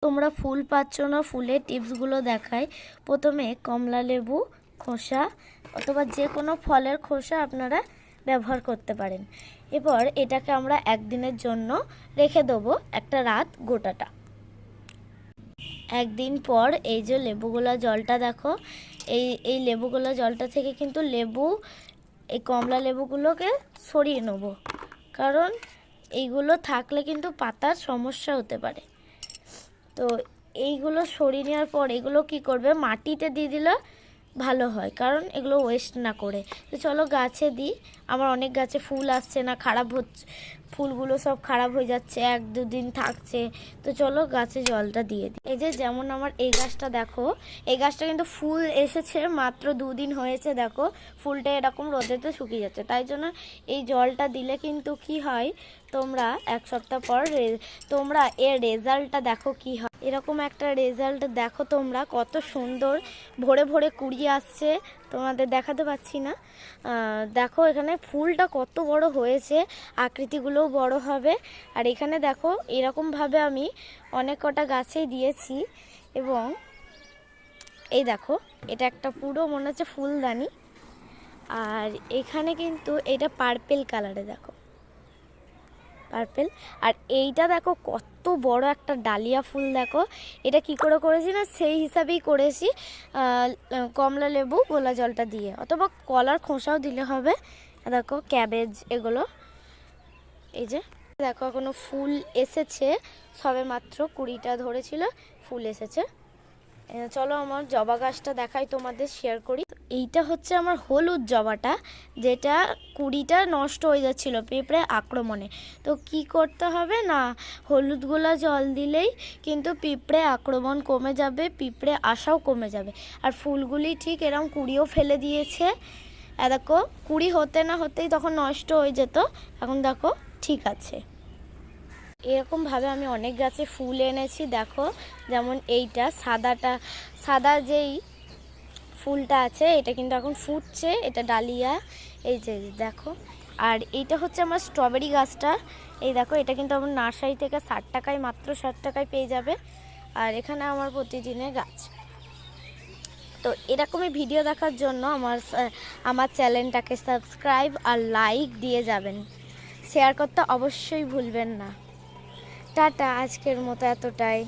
তোমরা ফুল পাচ্ছ না, ফুলের টিপসগুলো দেখাই। প্রথমে কমলা লেবু খোসা অথবা যে কোনো ফলের খোসা আপনারা ব্যবহার করতে পারেন। এরপর এটাকে আমরা একদিনের জন্য রেখে দেবো, একটা রাত গোটাটা। একদিন পর এই যে লেবুগুলো জলটা দেখো, এই লেবুগুলো জলটা থেকে কিন্তু এই কমলা লেবুগুলোকে সরিয়ে নেব, কারণ এইগুলো থাকলে কিন্তু পাতার সমস্যা হতে পারে। তো এইগুলো সরিয়ে নেওয়ার পর এগুলো কি করবে, মাটিতে দিয়ে দিলে ভালো হয়, কারণ এগুলো ওয়েস্ট না করে। তো চলো গাছে দিই। আমার অনেক গাছে ফুল আসছে না, খারাপ হচ্ছে, ফুলগুলো সব খারাপ হয়ে যাচ্ছে, 1-2 দিন থাকছে। তো চলো গাছে জলটা দিয়ে দিই। এই যে যেমন আমার এই গাছটা দেখো, এই গাছটা কিন্তু ফুল এসেছে মাত্র 2 দিন হয়েছে। দেখো ফুলটা এরকম রোদেতে শুকিয়ে যাচ্ছে, তাই জন্য এই জলটা দিলে কিন্তু কি হয়, তোমরা 1 সপ্তাহ পর তোমরা এর রেজাল্টটা দেখো কি হয়। এরকম একটা রেজাল্ট দেখো তোমরা, কত সুন্দর ভরে ভরে কুড়ি আসছে। তোমাদের দেখাতে পাচ্ছি না, দেখো এখানে ফুলটা কত বড় হয়েছে, আকৃতিগুলোও বড় হবে। আর এখানে দেখো এরকমভাবে আমি অনেক কটা গাছেই দিয়েছি। এবং এই দেখো এটা একটা পুরো মনে হচ্ছে ফুলদানি। আর এখানে কিন্তু এটা পার্পেল কালারে, দেখো পার্পেল। আর এইটা দেখো কত বড় একটা ডালিয়া ফুল। দেখো এটা কি করে করেছি না, সেই হিসাবেই করেছি, কমলা লেবু গোলা জলটা দিয়ে, অথবা কলার খোসাও দিলে হবে। দেখো ক্যাবেজ এগুলো, এই যে দেখো এখনো ফুল এসেছে, সবে মাত্র 20টা ধরেছিল, ফুল এসেছে। চলো আমার জবা গাছটা দেখাই, তোমাদের শেয়ার করি। এইটা হচ্ছে আমার হলুদ জবাটা, যেটা কুড়িটা নষ্ট হয়ে যাচ্ছিল পিঁপড়ে আক্রমণে। তো কি করতে হবে না, হলুদ গোলা জল দিলেই কিন্তু পিঁপড়ে আক্রমণ কমে যাবে, পিঁপড়ে আসাও কমে যাবে। আর ফুলগুলি ঠিক এরকম কুড়িও ফেলে দিয়েছে। দেখো কুড়ি হতে না হতেই তখন নষ্ট হয়ে যেত, এখন দেখো ঠিক আছে। এরকমভাবে আমি অনেক গাছে ফুল এনেছি। দেখো যেমন এইটা সাদা যেই ফুলটা আছে, এটা কিন্তু এখন ফুটছে, এটা ডালিয়া, এই যে দেখো। আর এইটা হচ্ছে আমার স্ট্রবেরি গাছটা, এই দেখো এটা কিন্তু আমার নার্সারি থেকে 60 টাকায়, মাত্র 60 টাকায় পেয়ে যাবে। আর এখানে আমার প্রতিদিনের গাছ। তো এরকমই ভিডিও দেখার জন্য আমার চ্যানেলটাকে সাবস্ক্রাইব আর লাইক দিয়ে যাবেন, শেয়ার করতে অবশ্যই ভুলবেন না। টাটা, আজকের মতো এতটাই।